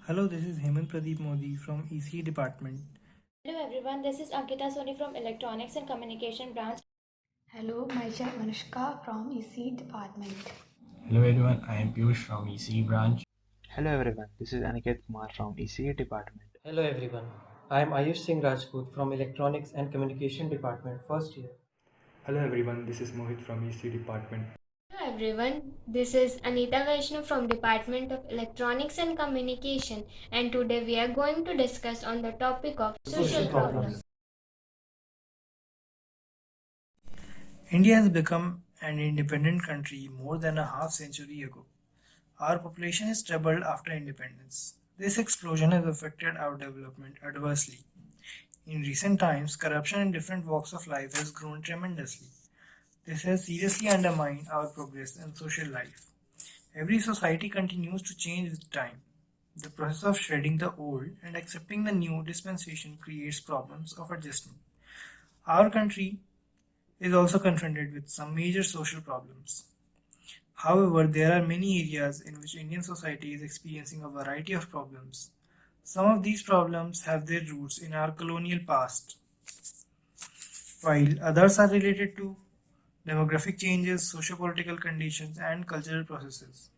Hello, this is Hemant Pradeep Modi from EC department. Hello everyone, this is Ankita Soni from Electronics and Communication branch. Hello, myself Manushka from EC department. Hello everyone, I am Piyush from EC branch. Hello everyone, this is Aniket Kumar from ECE department. Hello everyone. I am Ayush Singh Rajput from Electronics and Communication Department, first year. Hello everyone, this is Mohit from EC department. Hello everyone, this is Anita Vaishnav from Department of Electronics and Communication, and today we are going to discuss on the topic of social problems. India has become an independent country more than a half century ago. Our population has trebled after independence. This explosion has affected our development adversely. In recent times, corruption in different walks of life has grown tremendously. This has seriously undermined our progress in social life. Every society continues to change with time. The process of shredding the old and accepting the new dispensation creates problems of adjustment. Our country is also confronted with some major social problems. However, there are many areas in which Indian society is experiencing a variety of problems. Some of these problems have their roots in our colonial past, while others are related to demographic changes, socio-political conditions, and cultural processes.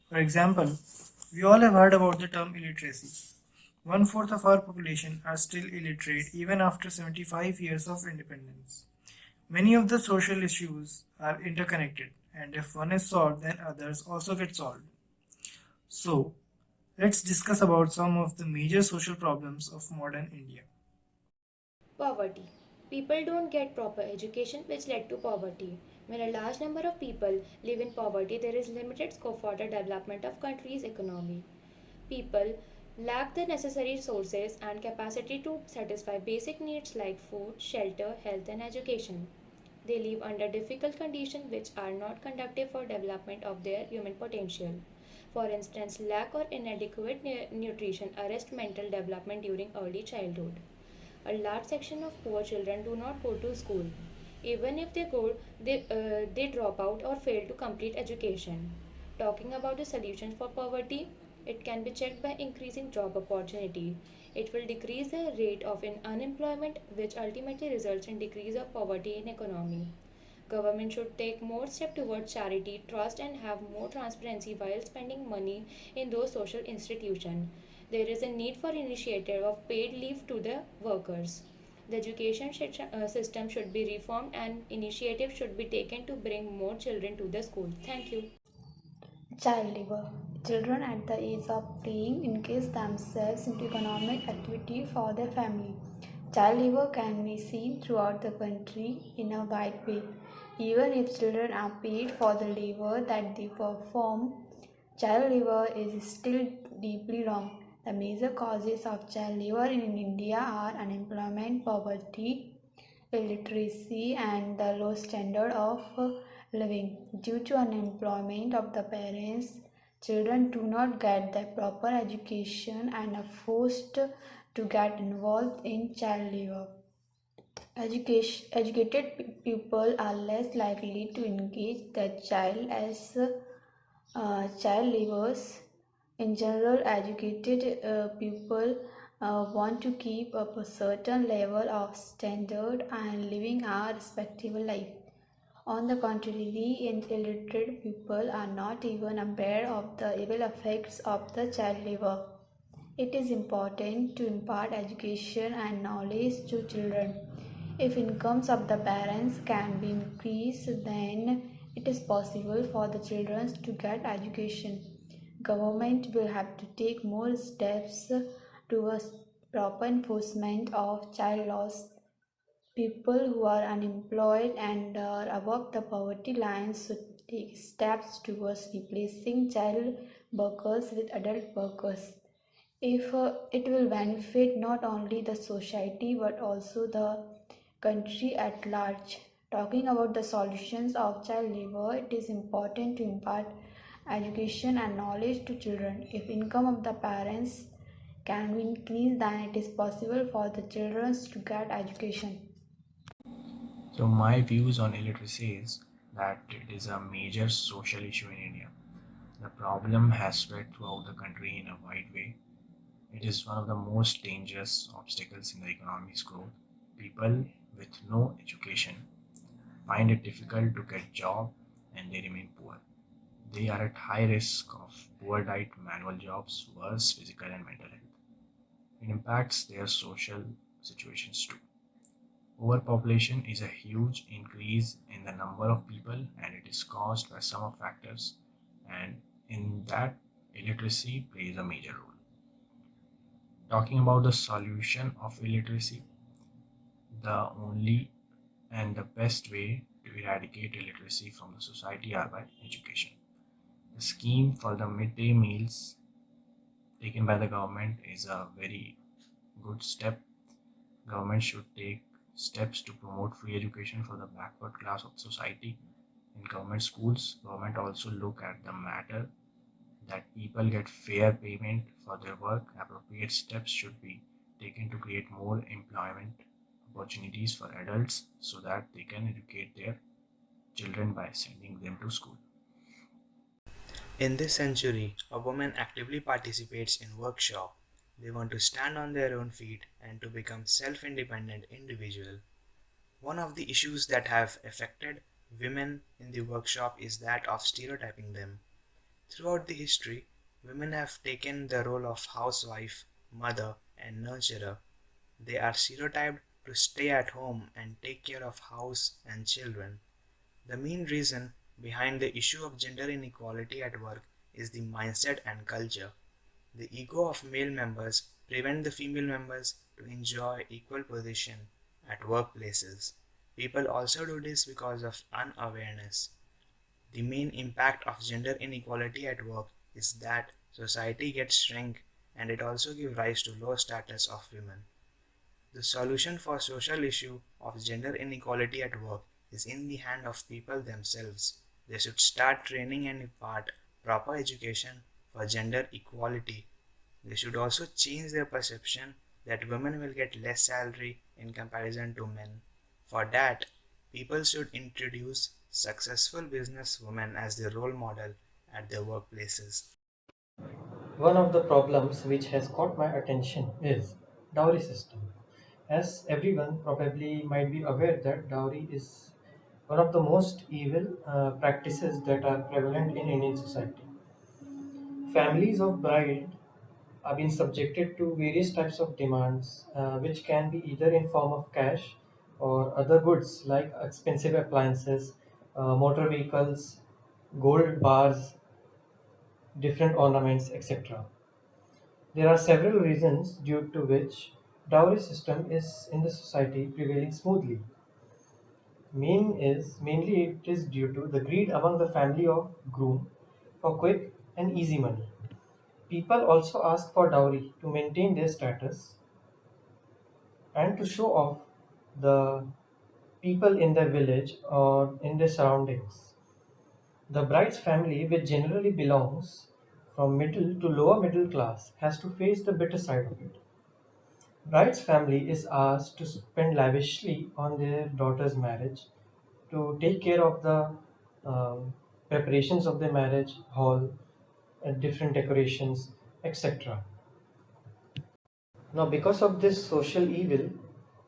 For example, we all have heard about the term illiteracy. One fourth of our population are still illiterate even after 75 years of independence. Many of the social issues are interconnected, and if one is solved, then others also get solved. So, let's discuss about some of the major social problems of modern India. Poverty. People don't get proper education, which led to poverty. When a large number of people live in poverty, there is limited scope for the development of country's economy. People lack the necessary resources and capacity to satisfy basic needs like food, shelter, health, and education. They live under difficult conditions which are not conducive for development of their human potential. For instance, lack or inadequate nutrition arrest mental development during early childhood. A large section of poor children do not go to school. Even if they go, they drop out or fail to complete education. Talking about the solutions for poverty, it can be checked by increasing job opportunity. It will decrease the rate of unemployment, which ultimately results in decrease of poverty in economy. Government should take more steps towards charity, trust, and have more transparency while spending money in those social institutions. There is a need for initiative of paid leave to the workers. The education system should be reformed and initiative should be taken to bring more children to the school. Thank you. Child labor. Children at the age of playing engage themselves into economic activity for their family. Child labor can be seen throughout the country in a wide way. Even if children are paid for the labor that they perform, child labor is still deeply wrong. The major causes of child labor in India are unemployment, poverty, illiteracy, and the low standard of living. Due to unemployment of the parents, children do not get the proper education and are forced to get involved in child labor. Educated people are less likely to engage their child as child laborers. In general, educated people want to keep up a certain level of standard and living a respectable life. On the contrary, illiterate people are not even aware of the evil effects of the child labor. It is important to impart education and knowledge to children. If incomes of the parents can be increased, then it is possible for the children to get education. Government will have to take more steps towards proper enforcement of child laws. People who are unemployed and are above the poverty line should take steps towards replacing child workers with adult workers. If it will benefit not only the society but also the country at large. Talking about the solutions of child labor, it is important to impart education and knowledge to children. If income of the parents can be increased, then it is possible for the children to get education. So my views on illiteracy is that it is a major social issue in India. The problem has spread throughout the country in a wide way. It is one of the most dangerous obstacles in the economy's growth. People with no education find it difficult to get job and they remain poor. They are at high risk of poor diet, manual jobs, worse physical and mental health. It impacts their social situations too. Overpopulation is a huge increase in the number of people and it is caused by some of factors, and in that illiteracy plays a major role. Talking about the solution of illiteracy, the only and the best way to eradicate illiteracy from the society are by education. The scheme for the midday meals taken by the government is a very good step. Government should take steps to promote free education for the backward class of society in government schools. Government also look at the matter that people get fair payment for their work. Appropriate steps should be taken to create more employment opportunities for adults so that they can educate their children by sending them to school. In this century, a woman actively participates in workshop. They want to stand on their own feet and to become self-independent individual. One of the issues that have affected women in the workshop is that of stereotyping them. Throughout the history, women have taken the role of housewife, mother, and nurturer. They are stereotyped to stay at home and take care of house and children. The main reason behind the issue of gender inequality at work is the mindset and culture. The ego of male members prevent the female members to enjoy equal position at workplaces. People also do this because of unawareness. The main impact of gender inequality at work is that society gets shrink and it also gives rise to low status of women. The solution for social issue of gender inequality at work is in the hand of people themselves. They should start training and impart proper education for gender equality. They should also change their perception that women will get less salary in comparison to men. For that, people should introduce successful businesswomen as their role model at their workplaces. One of the problems which has caught my attention is dowry system. As everyone probably might be aware that dowry is one of the most evil practices that are prevalent in Indian society. Families of bride are being subjected to various types of demands, which can be either in form of cash or other goods like expensive appliances, motor vehicles, gold bars, different ornaments, etc. There are several reasons due to which dowry system is in the society prevailing smoothly. Mainly it is due to the greed among the family of groom for quick and easy money. People also ask for dowry to maintain their status and to show off the people in their village or in their surroundings. The bride's family, which generally belongs from middle to lower middle class, has to face the bitter side of it. Bride's family is asked to spend lavishly on their daughter's marriage, to take care of the um, preparations of the marriage hall, different decorations, etc. Now, because of this social evil,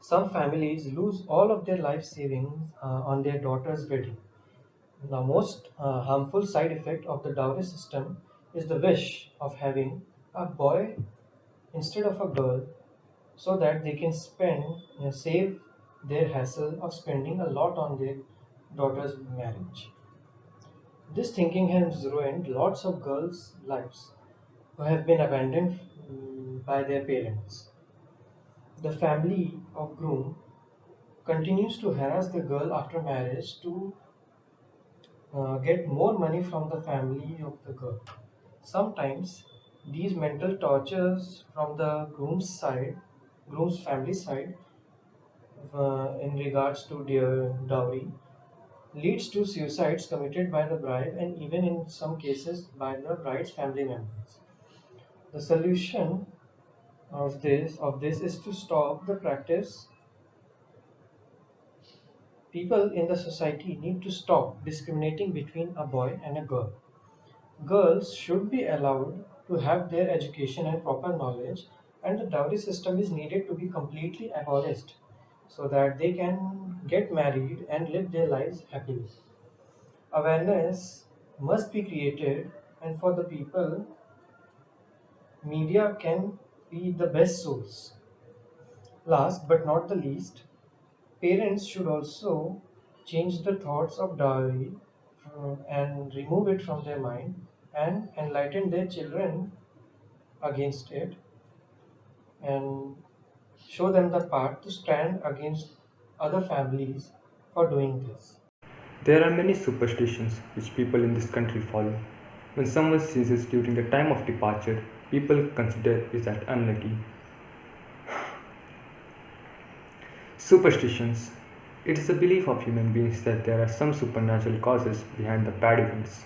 some families lose all of their life savings on their daughter's wedding. The most harmful side effect of the dowry system is the wish of having a boy instead of a girl so that they can save their hassle of spending a lot on their daughter's marriage. This thinking has ruined lots of girls' lives who have been abandoned by their parents. The family of groom continues to harass the girl after marriage to get more money from the family of the girl. Sometimes these mental tortures from the groom's family side, in regards to their dowry, leads to suicides committed by the bride and even in some cases by the bride's family members. The solution of this is to stop the practice. People in the society need to stop discriminating between a boy and a girl. Girls should be allowed to have their education and proper knowledge, and the dowry system is needed to be completely abolished so that they can get married and live their lives happily. Awareness must be created, and for the people, media can be the best source. Last but not the least, parents should also change the thoughts of dowry and remove it from their mind and enlighten their children against it and show them the path to stand against other families for doing this. There are many superstitions which people in this country follow. When someone ceases during the time of departure, people consider it as unlucky. Superstitions. It is a belief of human beings that there are some supernatural causes behind the bad events.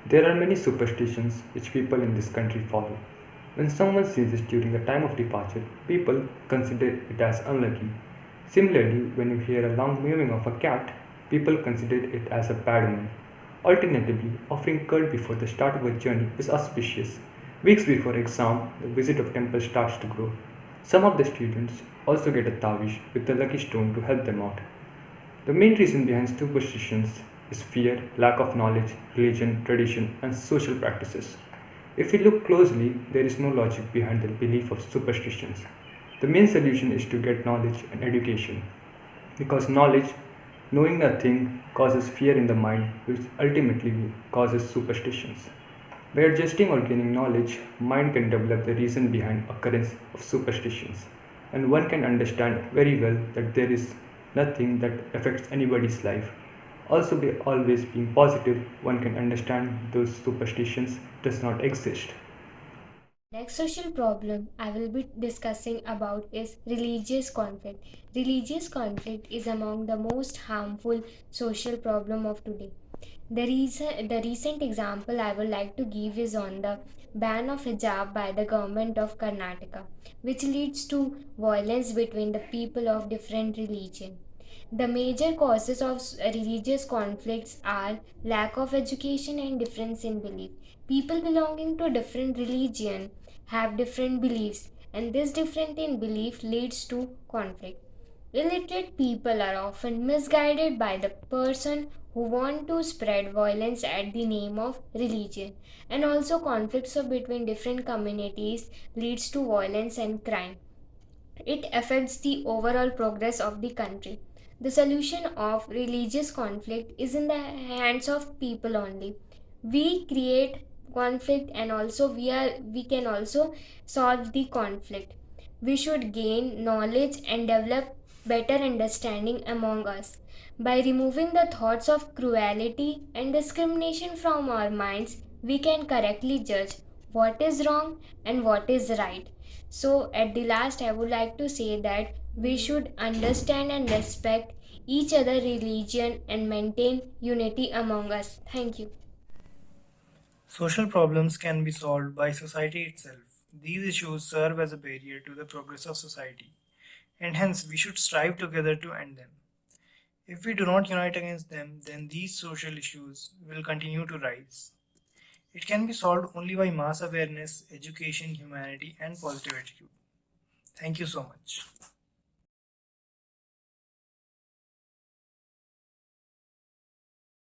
There are many superstitions which people in this country follow. When someone ceases during the time of departure, people consider it as unlucky. Similarly, when you hear a long mewing of a cat, people consider it as a bad omen. Alternatively, offering curd before the start of a journey is auspicious. Weeks before exam, the visit of temple starts to grow. Some of the students also get a tavish with the lucky stone to help them out. The main reason behind superstitions is fear, lack of knowledge, religion, tradition, and social practices. If we look closely, there is no logic behind the belief of superstitions. The main solution is to get knowledge and education. Because knowledge, knowing a thing, causes fear in the mind, which ultimately causes superstitions. By adjusting or gaining knowledge, mind can develop the reason behind occurrence of superstitions, and one can understand very well that there is nothing that affects anybody's life. Also, by always being positive, one can understand those superstitions does not exist. Next social problem I will be discussing about is religious conflict. Religious conflict is among the most harmful social problem of today. The recent example I would like to give is on the ban of hijab by the government of Karnataka, which leads to violence between the people of different religion. The major causes of religious conflicts are lack of education and difference in belief. People belonging to different religion have different beliefs, and this difference in belief leads to conflict. Illiterate people are often misguided by the person who want to spread violence at the name of religion, and also conflicts between different communities leads to violence and crime. It affects the overall progress of the country. The solution of religious conflict is in the hands of people only. We create conflict, and also we can also solve the conflict. We should gain knowledge and develop better understanding among us. By removing the thoughts of cruelty and discrimination from our minds, we can correctly judge what is wrong and what is right. So, at the last, I would like to say that we should understand and respect each other religion and maintain unity among us. Thank you. Social problems can be solved by society itself. These issues serve as a barrier to the progress of society, and hence we should strive together to end them. If we do not unite against them, then these social issues will continue to rise. It can be solved only by mass awareness, education, humanity, and positive attitude. Thank you so much.